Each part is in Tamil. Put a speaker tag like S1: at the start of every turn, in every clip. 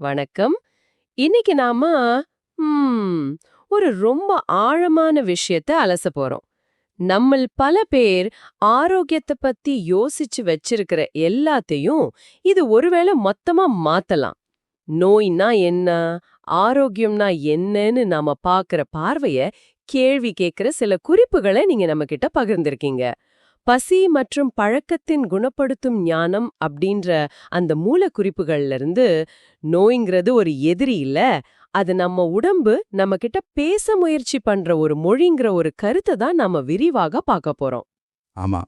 S1: வணக்கம். இன்னைக்கு நாம ஒரு ரொம்ப ஆழமான விஷயத்த அலச போறோம். நம்மள் பல பேர் ஆரோக்கியத்தை பத்தி யோசிச்சு வச்சிருக்கிற எல்லாத்தையும் இது ஒருவேளை மொத்தமா மாத்தலாம். நோய்னா என்ன, ஆரோக்கியம்னா என்னன்னு நாம பாக்குற பார்வைய கேள்வி கேட்கிற சில குறிப்புகளை நீங்க நம்ம கிட்ட பகிர்ந்திருக்கீங்க. பசி மற்றும் பழக்கத்தின் குணப்படுத்தும் ஞானம் அப்படின்ற அந்த மூல குறிப்புகள்ல இருந்து நோய்ங்கிறது ஒரு எதிரி இல்ல, அது நம்ம உடம்பு நம்ம கிட்ட பேச முயற்சி பண்ற ஒரு மொழிங்கிற ஒரு கருத்தை தான் நாம விரிவாக பார்க்க போறோம்.
S2: ஆமா,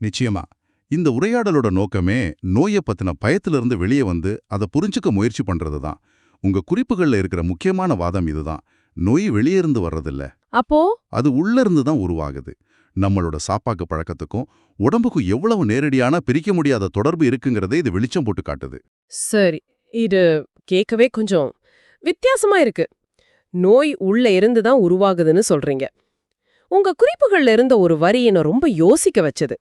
S2: நிச்சயமா. இந்த உரையாடலோட நோக்கமே நோய பத்தின பயத்திலிருந்து வெளியே வந்து அதை புரிஞ்சுக்க முயற்சி பண்றது தான். உங்க குறிப்புகள்ல இருக்கிற முக்கியமான வாதம் இதுதான். நோய் வெளியே இருந்து வர்றதில்ல,
S1: அப்போ
S2: அது உள்ள இருந்து தான் உருவாகுது. நம்மளோட சாப்பாட்டு பழக்கத்துக்கும் உடம்புக்கும் எவ்வளவு நேரடியான பிரிக்க முடியாத தொடர்பு இருக்குங்கிறதை இது வெளிச்சம் போட்டு காட்டுது.
S1: சரி, இது கேட்கவே கொஞ்சம் வித்தியாசமா இருக்கு. நோய் உள்ள இருந்து தான் உருவாகுதுன்னு சொல்றீங்க. உங்க குறிப்புகள்ல இருந்த ஒரு வரி என்ன ரொம்ப யோசிக்க வச்சது.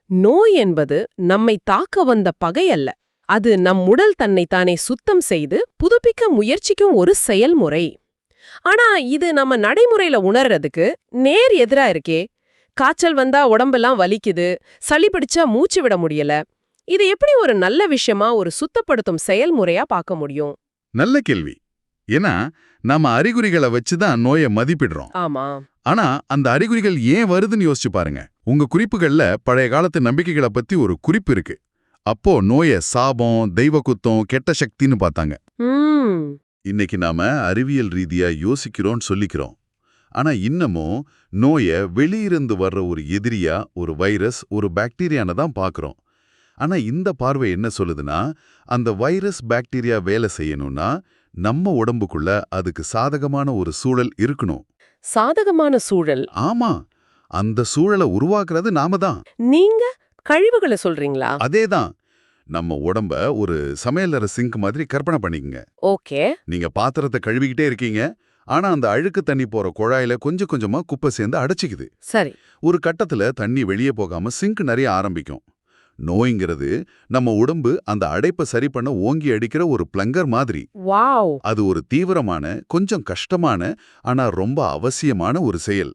S1: நோய் என்பது நம்மை தாக்க வந்த பகை அல்ல, அது நம் உடல் தன்னை தானே சுத்தம் செய்து புதுப்பிக்க முயற்சிக்கும் ஒரு செயல்முறை. ஆனா இது நம்ம நடைமுறையில உணர்றதுக்கு நேர் எதிரா இருக்கே. காய்ச்சல் வந்தா உடம்பெல்லாம் வலிக்குது, சளி பிடிச்சா மூச்சு விட முடியல. இது எப்படி ஒரு நல்ல விஷயமா, ஒரு சுத்தப்படுத்தும் செயல்முறையா பார்க்க முடியும்?
S2: நல்ல கேள்வி. ஏன்னா நாம அறிகுறிகளை வச்சுதான் நோயை மதிப்பிடுறோம்.
S1: ஆமா.
S2: ஆனா அந்த அறிகுறிகள் ஏன் வருதுன்னு யோசிச்சு பாருங்க. உங்க குறிப்புகள்ல பழைய காலத்து நம்பிக்கைகளை பத்தி ஒரு குறிப்பு இருக்கு. அப்போ நோய சாபம், தெய்வ குத்தம், கெட்ட சக்தின்னு பார்த்தாங்க.
S1: ம்
S2: இன்னைக்கு நாம அறிவியல் ரீதியா யோசிக்கிறோம்னு சொல்லிக்கிறோம். ஆனா இன்னமும் நோய வெளியிருந்து வர்ற ஒரு எதிரியா, ஒரு வைரஸ், ஒரு பாக்டீரியான்னு தான் பார்க்கறோம். ஆனா இந்த பார்வை என்ன சொல்லுதுன்னா, அந்த வைரஸ் பாக்டீரியா வேலை செய்யணும்னா நம்ம உடம்புக்குள்ள அதுக்கு சாதகமான ஒரு சூழல் இருக்கணும்.
S1: சாதகமான சூழல்?
S2: ஆமா, அந்த சூழலை உருவாக்குறது நாம தான்.
S1: நீங்க கழிவுகளை சொல்றீங்களா?
S2: அதேதான். நம்ம உடம்ப ஒரு சமையலறை சிங்க் மாதிரி கற்பனை பண்ணிக்கங்க.
S1: ஓகே.
S2: நீங்க பாத்திரத்தை கழுவிக்கிட்டே இருக்கீங்க, ஆனா அந்த அழுக்கு தண்ணி போற குழாயில கொஞ்சம் கொஞ்சமா குப்பை சேர்ந்து அடைச்சிக்குது.
S1: சரி.
S2: ஒரு கட்டத்துல தண்ணி வெளியே போகாம சிங்க் நிறைய ஆரம்பிக்கும். நோய்ங்கிறது நம்ம உடம்பு அந்த அடைப்பை சரி பண்ண ஓங்கி அடிக்கிற ஒரு பிளங்கர் மாதிரி.
S1: வாவ்.
S2: அது ஒரு தீவிரமான, கொஞ்சம் கஷ்டமான, ஆனா ரொம்ப அவசியமான ஒரு செயல்.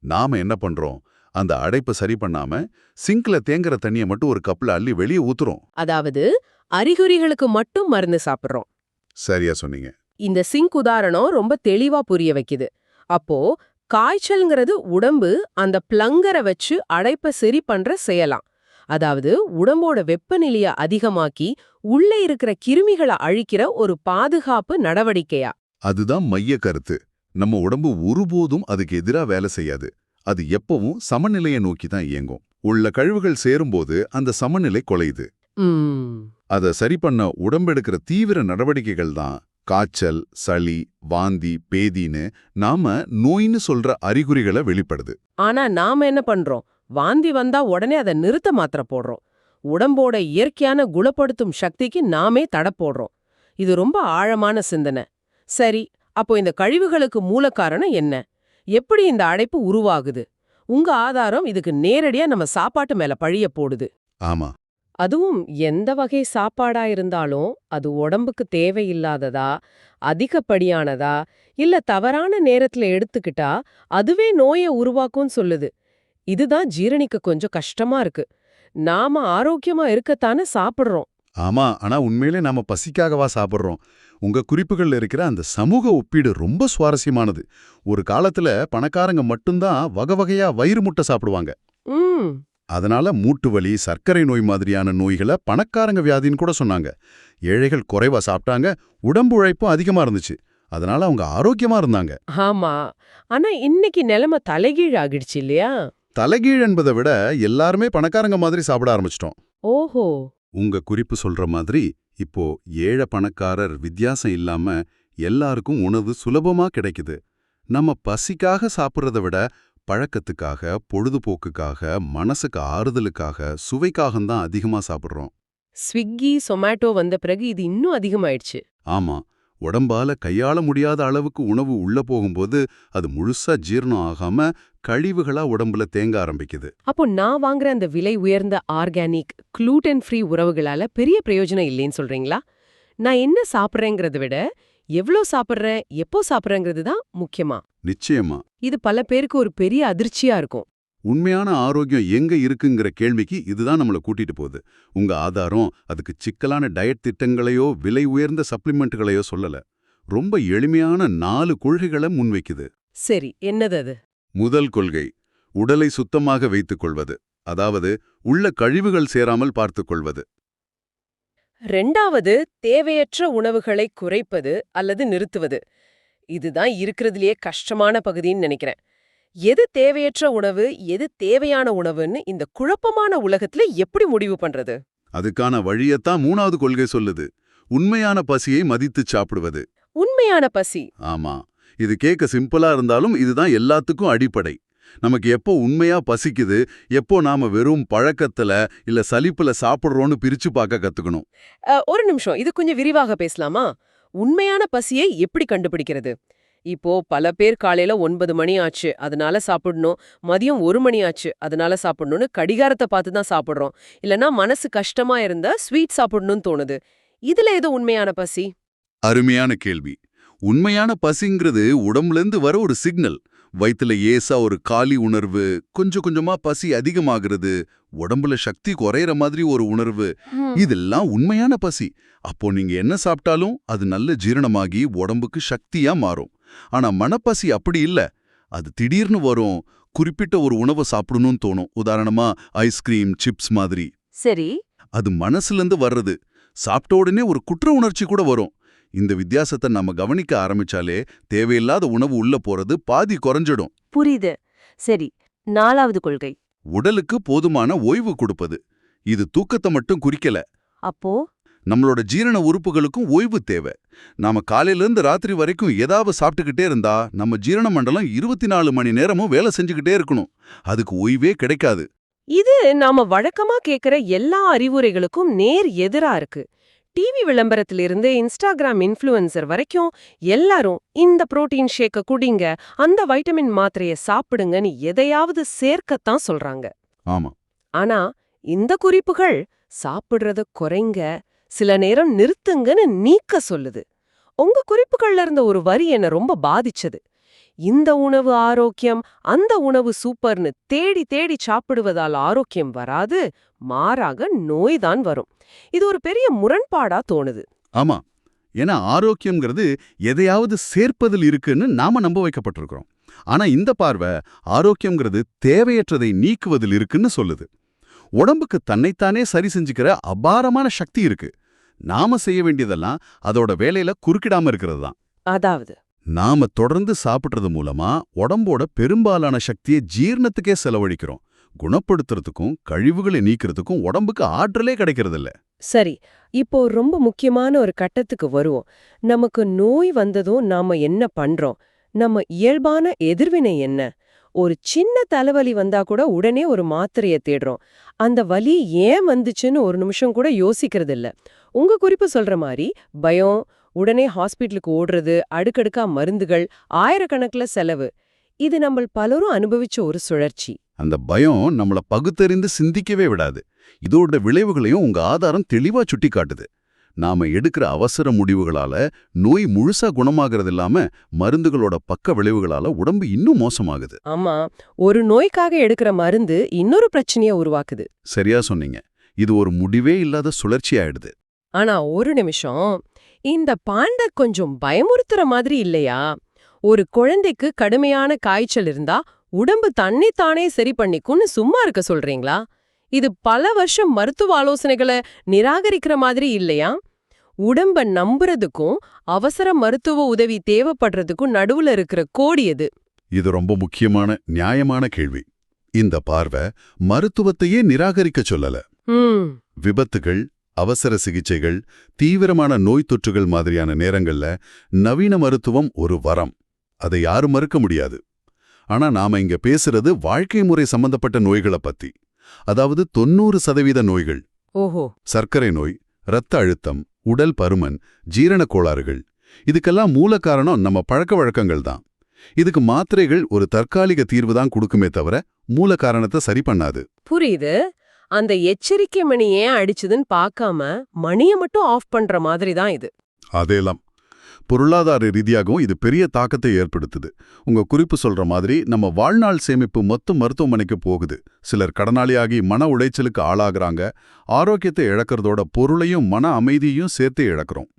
S2: நாம என்ன பண்றோம்? அந்த அடைப்பை சரி பண்ணாம சிங்க்ல தேங்குற தண்ணியை மட்டும் ஒரு கப்ல அள்ளி வெளியே ஊத்துறோம்.
S1: அதாவது அறிகுறிகளுக்கு மட்டும் மருந்து சாப்பிடுறோம்.
S2: சரியா சொன்னீங்க.
S1: இந்த சிங்க் உதாரணம் ரொம்ப தெளிவா புரிய வைக்குது. அப்போ காய்ச்சல்ங்கிறது உடம்பு அந்த பிளங்கரை வச்சு அடைப்பை சரி பண்ற செயலாம். அதாவது உடம்போட வெப்பநிலைய அதிகமாக்கி உள்ள இருக்கிற கிருமிகளை அழிக்கிற ஒரு பாதுகாப்பு நடவடிக்கையா?
S2: அதுதான் மைய கருத்து. நம்ம உடம்பு ஒருபோதும் அதுக்கு எதிரா வேலை செய்யாது. அது எப்பவும் சமநிலையை நோக்கி தான் இயங்கும். உள்ள கழிவுகள் சேரும்போது அந்த சமநிலை குலையுது. அதை சரி பண்ண உடம்பெடுக்கிற தீவிர நடவடிக்கைகள் தான் காய்ச்சல், சளி, வாந்தி, பேதின்னு நாம நோயின்னு சொல்ற அறிகுறிகளை வெளிப்படுது.
S1: ஆனா நாம என்ன பண்றோம்? வாந்தி வந்தா உடனே அதை நிறுத்த மாத்திரை போடுறோம். உடம்போட இயற்கையான குணப்படுத்தும் சக்திக்கு நாமே தடை போடுறோம். இது ரொம்ப ஆழமான சிந்தனை. சரி, அப்போ இந்த கழிவுகளுக்கு மூல காரணம் என்ன? எப்படி இந்த அடைப்பு உருவாகுது? உங்க ஆதாரம் இதுக்கு நேரடியா நம்ம சாப்பாட்டு மேல பழிய போடுது.
S2: ஆமா,
S1: அதுவும் எந்த வகை சாப்பாடா இருந்தாலும் அது உடம்புக்கு தேவையில்லாததா, அதிகப்படியானதா, இல்ல தவறான நேரத்துல எடுத்துக்கிட்டா அதுவே நோயை உருவாக்கும்னு சொல்லுது. இதுதான் ஜீரணிக்க கொஞ்சம் கஷ்டமா இருக்கு. நாம ஆரோக்கியமா இருக்கத்தானே சாப்பிடுறோம்.
S2: ஆமா. ஆனா உண்மையிலே நாம பசிக்காகவா சாப்பிடுறோம்? உங்க குறிப்புகள்ல இருக்கிற அந்த சமூக ஒப்பீடு ரொம்ப சுவாரஸ்யமானது. ஒரு காலத்துல பணக்காரங்க மட்டும்தான் வகை வகையா வயிறு முட்டை சாப்பிடுவாங்க.
S1: ம்
S2: அதனால மூட்டு வலி, சர்க்கரை நோய் மாதிரியான நோய்களை பணக்காரங்க வியாதின்னு கூட சொன்னாங்க. ஏழைகள் குறைவா சாப்பிட்டாங்க, உடம்பு உழைப்பும் அதிகமா இருந்துச்சு. அதனால அவங்க ஆரோக்கியமா இருந்தாங்க.
S1: ஆமா. ஆனா இன்னைக்கு நிலைமை தலைகீழ் ஆகிடுச்சு இல்லையா?
S2: தலைகீழ் என்பதை விட எல்லாருமே பணக்காரங்க மாதிரி சாப்பிட ஆரம்பிச்சிட்டோம்.
S1: ஓஹோ.
S2: உங்க குறிப்பு சொல்ற மாதிரி இப்போ ஏழை பணக்காரர் வித்தியாசம் இல்லாம எல்லாருக்கும் உணவு சுலபமா கிடைக்குது. நம்ம பசிக்காக சாப்பிட்றத விட பழக்கத்துக்காக, பொழுதுபோக்குக்காக, மனசுக்கு ஆறுதலுக்காக, சுவைக்காகத்தான் அதிகமா சாப்பிட்றோம்.
S1: ஸ்விக்கி, சொமேட்டோ வந்த பிறகு இது இன்னும் அதிகமாயிடுச்சு.
S2: ஆமா, உடம்பால கையாள முடியாத அளவுக்கு உணவு உள்ள போகும்போது அது முழுசா ஜீரணம் ஆகாம கழிவுகளா உடம்புல தேங்க ஆரம்பிக்குது.
S1: அப்போ நான் வாங்குற அந்த விலை உயர்ந்த ஆர்கானிக், குளூட்டன் ஃப்ரீ உணவுகளால பெரிய பிரயோஜனம் இல்லைன்னு சொல்றீங்களா? நான் என்ன சாப்பிட்றேங்கிறத விட எவ்ளோ சாப்பிட்றேன், எப்போ சாப்பிட்றேங்கிறது தான் முக்கியமா.
S2: நிச்சயமா.
S1: இது பல பேருக்கு ஒரு பெரிய அதிர்ச்சியா இருக்கும்.
S2: உண்மையான ஆரோக்கியம் எங்க இருக்குங்கிற கேள்விக்கு இதுதான் நம்மள கூட்டிட்டு போகுது. உங்க ஆதாரம் அதுக்கு சிக்கலான டயட் திட்டங்களையோ விலை உயர்ந்த சப்ளிமெண்ட்களையோ சொல்லல. ரொம்ப எளிமையான 4 கொள்கைகளை முன்வைக்குது.
S1: சரி, என்னது அது?
S2: முதல் கொள்கை, உடலை சுத்தமாக வைத்துக் கொள்வது. அதாவது உள்ள கழிவுகள் சேராமல் பார்த்துக் கொள்வது.
S1: 2வது, தேவையற்ற உணவுகளை குறைப்பது அல்லது நிறுத்துவது. இதுதான் இருக்கிறதுலயே கஷ்டமான பகுதின்னு நினைக்கிறேன். எது தேவையற்ற உணவு, எது தேவையான உணவுன்னு இந்த குழப்பமான உலகத்துல எப்படி முடிவு பண்றது?
S2: அதுக்கான வழியத்தான் 3வது கொள்கை சொல்லுது. உண்மையான பசியை மதித்துச் சாப்பிடுவது.
S1: உண்மையான பசி.
S2: ஆமா, இது கேட்க சிம்பிளா இருந்தாலும் இதுதான் எல்லாத்துக்கும் அடிப்படை. நமக்கு எப்போ உண்மையா பசிக்குது, எப்போ நாம வெறும் பழக்கத்துல இல்ல சலிப்புல சாப்பிடுறோம்னு பிரிச்சு பார்க்க கத்துக்கணும்.
S1: ஒரு நிமிஷம், இது கொஞ்சம் விரிவாக பேசலாமா? உண்மையான பசியை எப்படி கண்டுபிடிக்கிறது? இப்போ பல பேர் காலையில 9 மணி ஆச்சு அதனால சாப்பிடணும், மதியம் 1 மணி ஆச்சு அதனால சாப்பிடணும்னு கடிகாரத்தை பார்த்து தான் சாப்பிடுறோம். இல்லனா மனசு கஷ்டமா இருந்தா ஸ்வீட் சாப்பிடணும்னு தோணுது. இதுல எது உண்மையான பசி?
S2: அருமையான கேள்வி. உண்மையான பசிங்கிறது உடம்புலேருந்து வர ஒரு சிக்னல். வயித்துல ஏசா ஒரு காலி உணர்வு, கொஞ்சம் கொஞ்சமா பசி அதிகமாகிறது, உடம்புல சக்தி குறையிற மாதிரி ஒரு உணர்வு, இதெல்லாம் உண்மையான பசி. அப்போ நீங்க என்ன சாப்பிட்டாலும் அது நல்ல ஜீரணமாகி உடம்புக்கு சக்தியா மாறும். ஆனா மனப்பசி அப்படி இல்ல. அது திடீர்னு வரும். குறிப்பிட்ட ஒரு உணவை சாப்பிடணும்னு தோணும். உதாரணமா ஐஸ்கிரீம், சிப்ஸ் மாதிரி.
S1: சரி.
S2: அது மனசுலேருந்து வர்றது. சாப்பிட்ட உடனே ஒரு குற்ற உணர்ச்சி கூட வரும். இந்த வித்தியாசத்தை நம்ம கவனிக்க ஆரம்பிச்சாலே தேவையில்லாத உணவு உள்ள போறது பாதி குறைஞ்சிடும்.
S1: புரியுது. சரி, 4வது கொள்கை.
S2: உடலுக்கு போதுமான ஓய்வு கொடுப்பது. இது தூக்கத்தை மட்டும் குறிக்கல.
S1: அப்போ
S2: நம்மளோட ஜீரண உறுப்புகளுக்கும் ஓய்வு தேவை. நாம காலையிலேருந்து ராத்திரி வரைக்கும் ஏதாவது சாப்பிட்டுக்கிட்டே இருந்தா நம்ம ஜீரண மண்டலம் 24 மணி நேரமும் வேலை செஞ்சுக்கிட்டே இருக்கணும். அதுக்கு ஓய்வே கிடைக்காது.
S1: இது நாம வழக்கமா கேக்குற எல்லா அறிவுரைகளுக்கும் நேர் எதிரா இருக்கு. டிவி விளம்பரத்திலிருந்து இன்ஸ்டாகிராம் இன்ஃப்ளூயன்சர் வரைக்கும் எல்லாரும் இந்த புரோட்டீன் ஷேக்க குடிங்க, அந்த வைட்டமின் மாத்திரைய சாப்பிடுங்கன்னு எதையாவது சேர்க்கத்தான் சொல்றாங்க.
S2: ஆமா.
S1: ஆனா இந்த குறிப்புகள் சாப்பிடுறத குறைங்க, சில நேரம் நிறுத்துங்கன்னு நீக்க சொல்லுது. உங்க குறிப்புகள்ல இருந்த ஒரு வரி என்ன ரொம்ப பாதிச்சது. இந்த உணவு ஆரோக்கியம், அந்த உணவு சூப்பர்னு தேடி தேடி சாப்பிடுவதால் ஆரோக்கியம் வராது, மாறாக நோய்தான் வரும். இது ஒரு பெரிய முரண்பாடா தோணுது.
S2: ஆமா. ஏன்னா ஆரோக்கியம்ங்கிறது எதையாவது சேர்ப்பதில் இருக்குன்னு நாம நம்ப வைக்கப்பட்டிருக்கிறோம். ஆனா இந்த பார்வை ஆரோக்கியம்ங்கிறது தேவையற்றதை நீக்குவதில் இருக்குன்னு சொல்லுது. உடம்புக்கு தன்னைத்தானே சரி செஞ்சுக்கிற அபாரமான சக்தி இருக்கு. நாம செய்ய வேண்டியதெல்லாம் அதோட வேலையில குறுக்கிடாம இருக்கிறது தான்.
S1: அதாவது
S2: நாம தொடர்ந்து சாப்பிட்றது மூலமா உடம்போட பெரும்பாலான சக்தியை ஜீரணத்துக்கே செலவழிக்கிறோம். குணப்படுத்துறதுக்கும் கழிவுகளை நீக்கிறதுக்கும் உடம்புக்கு ஆற்றலே கிடைக்கிறதில்ல.
S1: சரி, இப்போ ரொம்ப முக்கியமான ஒரு கட்டத்துக்கு வருவோம். நமக்கு நோய் வந்ததும் நாம என்ன பண்றோம்? நம்ம இயல்பான எதிர்வினை என்ன? ஒரு சின்ன தலைவலி வந்தா கூட உடனே ஒரு மாத்திரைய தேடுறோம். அந்த வலி ஏன் வந்துச்சுன்னு ஒரு நிமிஷம் கூட யோசிக்கிறது இல்ல. உங்க குறிப்பு சொல்ற மாதிரி பயம், உடனே ஹாஸ்பிட்டலுக்கு ஓடுறது, அடுக்கடுக்கா மருந்துகள், ஆயிரக்கணக்கில் செலவு. இது நம்ம பலரும் அனுபவிச்ச ஒரு சுழற்சி.
S2: அந்த பயம் நம்மள பகுத்தறிந்து சிந்திக்கவே விடாது. இதோட விளைவுகளையும் உங்க ஆதாரம் தெளிவா சுட்டி காட்டுது. நாம எடுக்கிற அவசர முடிவுகளால நோய் முழுசா குணமாகறது இல்லாம மருந்துகளோட பக்க விளைவுகளால உடம்பு இன்னும் மோசமாகுது.
S1: ஆமா, ஒரு நோய்க்காக எடுக்கிற மருந்து இன்னொரு பிரச்சனைய உருவாக்குது.
S2: சரியா சொன்னீங்க. இது ஒரு முடிவே இல்லாத சுழற்சி ஆயிடுது.
S1: ஆனா ஒரு நிமிஷம், இந்த பாண்டை கொஞ்சம் பயமுறுத்துற மாதிரி இல்லையா? ஒரு குழந்தைக்கு கடுமையான காய்ச்சல் இருந்தா உடம்பு தன்னைத்தானே சரி பண்ணிக்கும்னு சும்மா இருக்க சொல்றீங்களா? இது பல வருஷம் மருத்துவ ஆலோசனைகளை நிராகரிக்கிற மாதிரி இல்லையா? உடம்ப நம்புறதுக்கும் அவசர மருத்துவ உதவி தேவைப்படுறதுக்கும் நடுவுல இருக்கிற கோடி எது?
S2: இது ரொம்ப முக்கியமான நியாயமான கேள்வி. இந்த பார்வை மருத்துவத்தையே நிராகரிக்க சொல்லல. விபத்துகள், அவசர சிகிச்சைகள், தீவிரமான நோய் தொற்றுகள் மாதிரியான நேரங்கள்ல நவீன மருத்துவம் ஒரு வரம். அதை யாரும் மறுக்க முடியாது. ஆனா நாம இங்க பேசுறது வாழ்க்கை முறை சம்பந்தப்பட்ட நோய்களை பத்தி. அதாவது 90% நோய்கள்.
S1: ஓஹோ.
S2: சர்க்கரை நோய், இரத்த அழுத்தம், உடல் பருமன், ஜீரண கோளாறுகள். இதுக்கெல்லாம் மூல காரணம் நம்ம பழக்க வழக்கங்கள் தான். இதுக்கு மாத்திரைகள் ஒரு தற்காலிக தீர்வு தான் கொடுக்குமே தவிர மூல காரணத்தை சரி பண்ணாது.
S1: புரியுது. அந்த எச்சரிக்கை மணி ஏன் அடிச்சுதுன்னு பார்க்காம மணியை மட்டும் ஆஃப் பண்ற மாதிரி தான் இது.
S2: அதேலாம் பொருளாதார ரீதியாகவும் இது பெரிய தாக்கத்தை ஏற்படுத்துது. உங்க குறிப்பு சொல்ற மாதிரி நம்ம வாழ்நாள் சேமிப்பு மொத்தம் மருத்துவமனைக்கு போகுது. சிலர் கடனாளியாகி மன உளைச்சலுக்கு ஆளாகிறாங்க. ஆரோக்கியத்தை இழக்கிறதோட பொருளையும் மன அமைதியையும் சேர்த்து இழக்கிறோம்.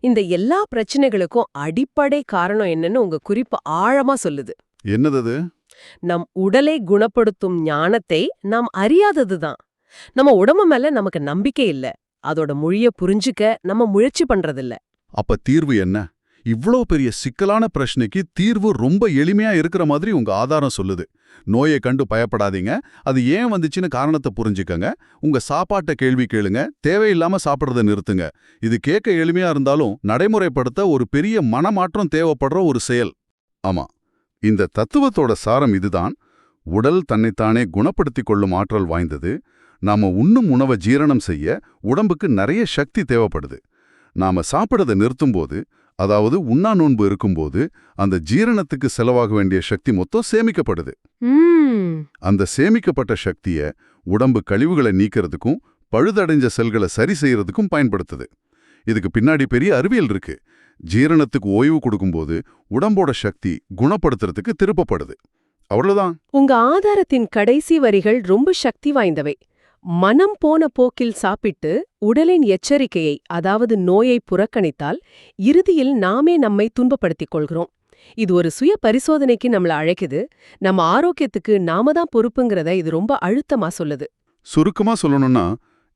S1: இந்த எல்லா பிரச்சனைகளுக்கும் அடிப்படை காரணம் என்னன்னு உங்க குறிப்பு ஆழமா சொல்லுது.
S2: என்னது?
S1: நம் உடலை குணப்படுத்தும் ஞானத்தை நாம் அறியாததுதான். நம்ம உடம்பு மேல நமக்கு நம்பிக்கை இல்ல. அதோட மொழிய புரிஞ்சுக்க நம்ம முயற்சி பண்றதில்ல.
S2: அப்ப தீர்வு என்ன? இவ்ளோ பெரிய சிக்கலான பிரச்சனைக்கு தீர்வு ரொம்ப எளிமையா இருக்கிற மாதிரி உங்க ஆதாரம் சொல்லுது. நோயை கண்டு பயப்படாதீங்க, அது ஏன் வந்துச்சுன்னு காரணத்தை புரிஞ்சுக்கங்க, உங்க சாப்பாட்டை கேள்வி கேளுங்க, தேவையில்லாம சாப்பிட்றத நிறுத்துங்க. இது கேட்க எளிமையா இருந்தாலும் நடைமுறைப்படுத்த ஒரு பெரிய மனமாற்றம் தேவைப்படுற ஒரு செயல். ஆமா, இந்த தத்துவத்தோட சாரம் இதுதான். உடல் தன்னைத்தானே குணப்படுத்திக் கொள்ளும் ஆற்றல் வாய்ந்தது. நாம உண்ணும் உணவை ஜீரணம் செய்ய உடம்புக்கு நிறைய சக்தி தேவைப்படுது. நாம சாப்பிடறதை நிறுத்தும்போது, அதாவது உண்ணா நோன்பு இருக்கும்போது, அந்த ஜீரணத்துக்கு செலவாக வேண்டிய சக்தி மொத்தம் சேமிக்கப்படுது. அந்த சேமிக்கப்பட்ட சக்திய உடம்பு கழிவுகளை நீக்கிறதுக்கும் பழுதடைஞ்ச செல்களை சரி செய்யறதுக்கும் பயன்படுத்துது. இதுக்கு பின்னாடி பெரிய அறிவியல் இருக்கு. ஜீரணத்துக்கு ஓய்வு கொடுக்கும்போது உடம்போட சக்தி குணப்படுத்துறதுக்கு திருப்பப்படுது. அவ்வளவுதான்.
S1: உங்க ஆதாரத்தின் கடைசி வரிகள் ரொம்ப சக்தி வாய்ந்தவை. மனம் போன போக்கில் சாப்பிட்டு உடலின் எச்சரிக்கையை, அதாவது நோயை புறக்கணித்தால் இறுதியில் நாமே நம்மை துன்பப்படுத்திக் கொள்கிறோம். இது ஒரு சுய பரிசோதனைக்கு நம்மள அழைக்குது. நம்ம ஆரோக்கியத்துக்கு நாம தான் பொறுப்புங்கிறத இது ரொம்ப அழுத்தமா சொல்லுது.
S2: சுருக்கமா சொல்லணும்னா,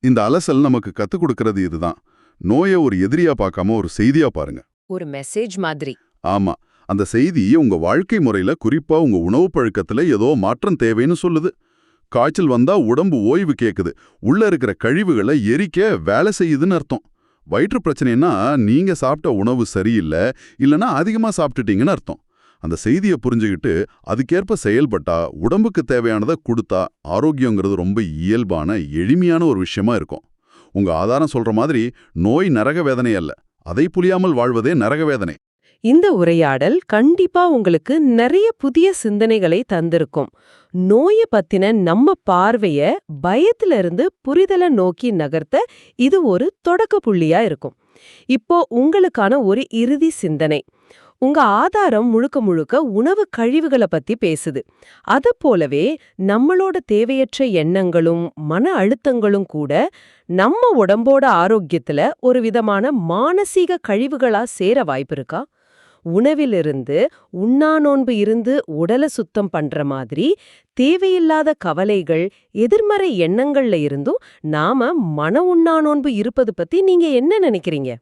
S2: இந்த அலசல் நமக்கு கத்துக் கொடுக்கறது இதுதான். நோயை ஒரு எதிரியா பார்க்காம ஒரு செய்தியா பாருங்க.
S1: ஒரு மெசேஜ் மாதிரி.
S2: ஆமா, அந்த செய்தி உங்க வாழ்க்கை முறையில, குறிப்பா உங்க உணவு பழக்கத்துல ஏதோ மாற்றம் தேவைன்னு சொல்லுது. காய்ச்சல் வந்தா உடம்பு ஓய்வு கேக்குது, உள்ள இருக்கிற கழிவுகளை எரிக்க வேலை செய்யுதுன்னு அர்த்தம். வயிற்று பிரச்சனைன்னா நீங்க சாப்பிட்ட உணவு சரியில்லை, இல்லைன்னா அதிகமா சாப்பிட்டுட்டீங்கன்னு அர்த்தம். அந்த செய்தியை புரிஞ்சுக்கிட்டு அதுக்கேற்ப செயல்பட்டா, உடம்புக்கு தேவையானதை கொடுத்தா, ஆரோக்கியங்கிறது ரொம்ப இயல்பான எளிமையான ஒரு விஷயமா இருக்கும். உங்க ஆதாரம் சொல்ற மாதிரி நோய் நரக வேதனை அல்ல, அதை புரியாமல் வாழ்வதே நரக வேதனை.
S1: இந்த உரையாடல் கண்டிப்பா உங்களுக்கு நிறைய புதிய சிந்தனைகளை தந்திருக்கும். நோய பத்தின நம்ம பார்வைய பயத்துல இருந்து புரிதலை நோக்கி நகர்த்த இது ஒரு தொடக்க புள்ளியா இருக்கும். இப்போ உங்களுக்கான ஒரு இறுதி சிந்தனை. உங்க ஆதாரம் முழுக்க முழுக்க உணவு கழிவுகளை பத்தி பேசுது. அது போலவே நம்மளோட தேவையற்ற எண்ணங்களும் மன அழுத்தங்களும் கூட நம்ம உடம்போட ஆரோக்கியத்துல ஒரு விதமான மானசீக கழிவுகளா சேர வாய்ப்பு இருக்கா? உணவிலிருந்து, உண்ணா நோன்பு இருந்து உடலை சுத்தம் பண்ற மாதிரி தேவையில்லாத கவலைகள், எதிர்மறை எண்ணங்கள்ல இருந்தும் நாம மன உண்ணா நோன்பு இருப்பது பத்தி நீங்க என்ன நினைக்கிறீங்க?